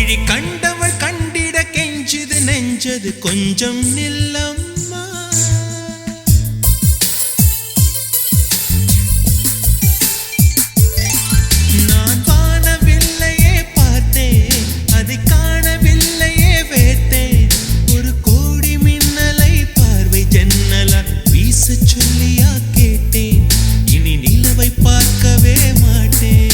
விழி கண்டவள் கண்டிட கெஞ்சது நெஞ்சது கொஞ்சம் நில்லம்மா. நான் வானவில்லையே பார்த்தேன், அதை காணவில்லையே வேத்தேன். ஒரு கோடி மின்னலை பார்வை ஜன்னலா வீச சொல்லியா கேட்டேன். இனி நிலவை பார்க்கவே மாட்டேன்.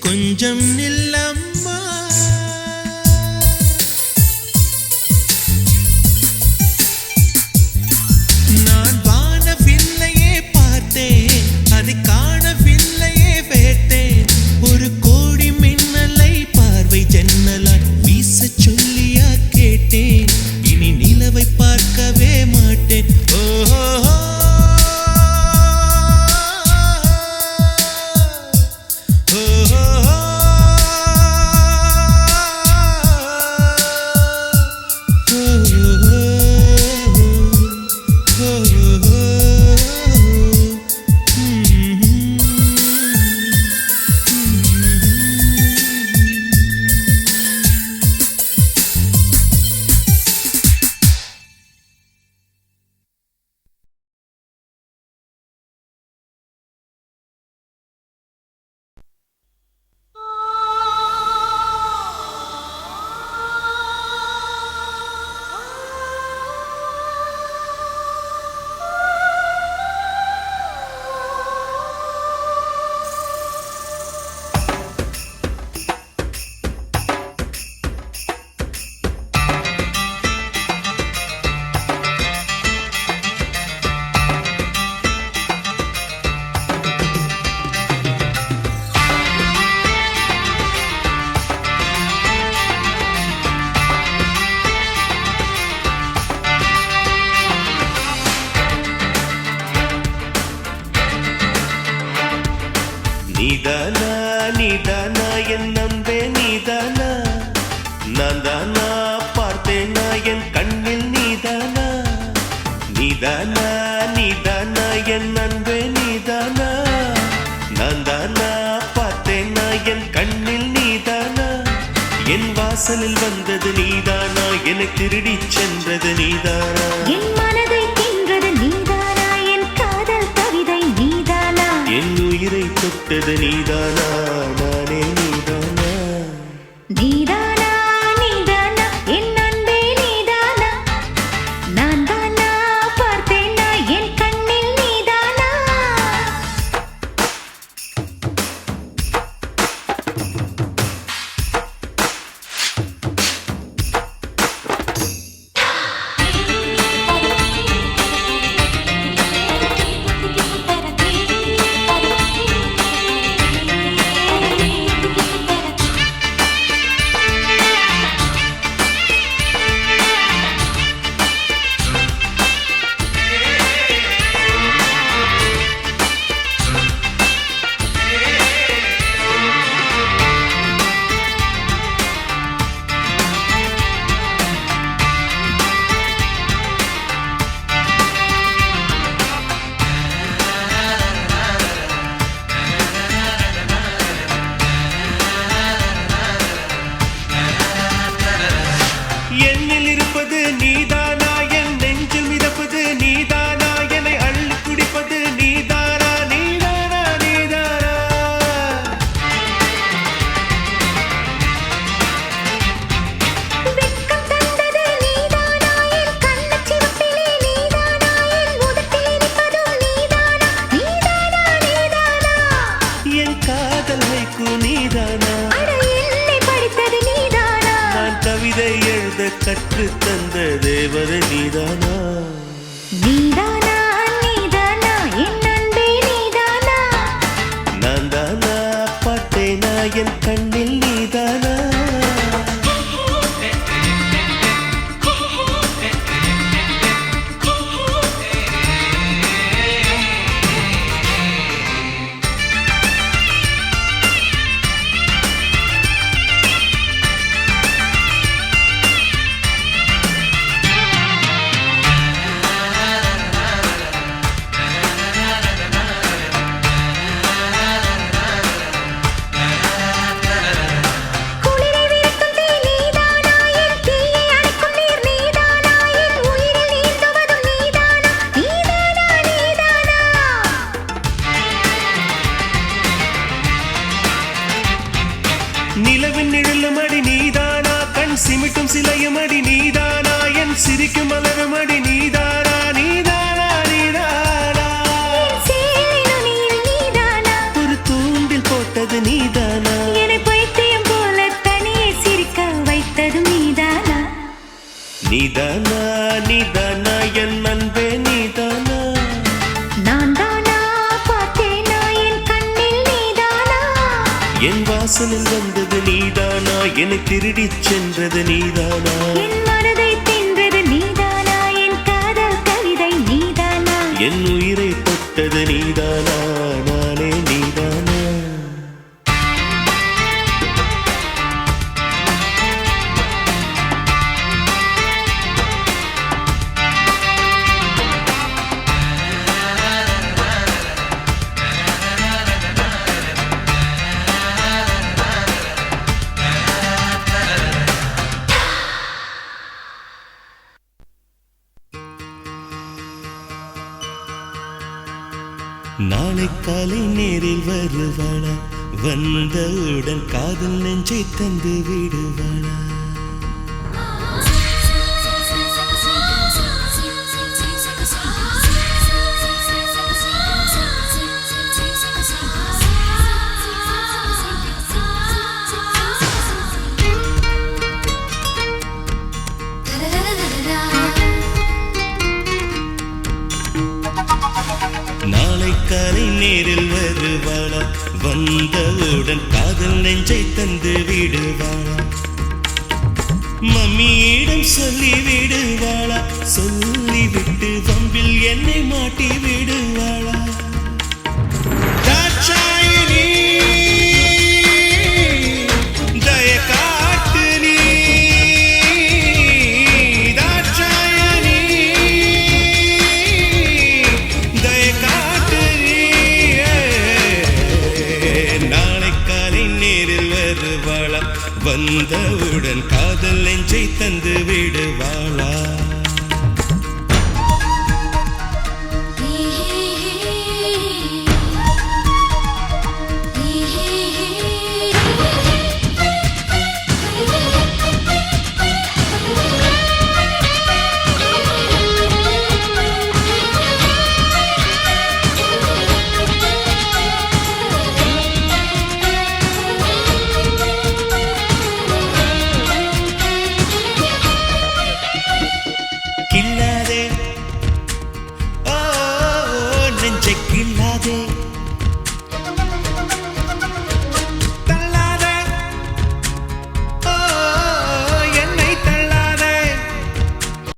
கொஞ்சம் நில்லம்மா. நான் வானவில்லையே பார்த்தேன், அதை காணவில்லையே வேட்டேன். ஒரு கோடி மின்னலை பார்வை ஜன்னலால் வீச சொல்லியா கேட்டேன். இனி நிலவை பார்க்கவே மாட்டேன். ஓஹோ நீதானா நீதானா என் நம்பே நீதானா, நான் தானா பார்த்தேனா என் கண்ணில் நீதானா. நீதானா நீதானா என் நம்பே நீதானா, நான் தானா பார்த்தேனா என் கண்ணில் நீதானா. என் வாசலில் வந்தது நீதானா, என்னை திருடி சென்றது நீதானா. என் மனதை தின்றது நீதானா, என் காதல் கவிதை நீதானா. என் உயிரை தொட்டது நீதானா, நானே நீதானா. நீதானா நீதானா என் அன்பே நீதானா, நான் தானா பார்த்தேனா என் கண்ணில் நீதானா. கற்று தந்த தேவதை நீதானா நீதானா நீதானா என் அன்பே நீதானா நான் தானா பார்த்தேனா என் கண்ணில் நீதானா நிலவின் நிழலுமடி நீதானா கண் சிமிட்டும் சிலையுமடி நீதானா என் சிரிக்கும் மலருமடி நீதானா நீதானா நீதானா ஒரு தூண்டில் போட்டது நீதானா என்னை பைத்தியம் போல தனியே சிரிக்க வைத்தது நீதானா நீதானா நீதானா என் அன்பே நீதானா நான் தானா பார்த்தேனா என் கண்ணில் நீதானா என் வாசலில் வந்தது நீதானா என்னை திருடிச் சென்றது நீதானா என் மனதை தின்றது நீதானா என் காதல் கவிதை நீதானா என் உயிரை தொட்டது நீதானா நானே நீதானா நாளை காலை நேரில் வருவாளா வந்தவுடன் காதல் நெஞ்சை தந்து விடுவாளா நாளை காலை நேரில் வருவாளா வந்தவுடன் காதல் நெஞ்சை தந்து விடுவாளா மம்மியிடம் சொல்லி விடுவாளா சொல்லிவிட்டு வம்பில் என்னை மாட்டி விடுவாளா தாட்சாயினி தய காட்டு நீ தாட்சாயினி தய காட்டு நீ நாளை காலை நேரில் வருவாளா வந்தவுடன் காதல் நெஞ்சை தந்து விடுவாளா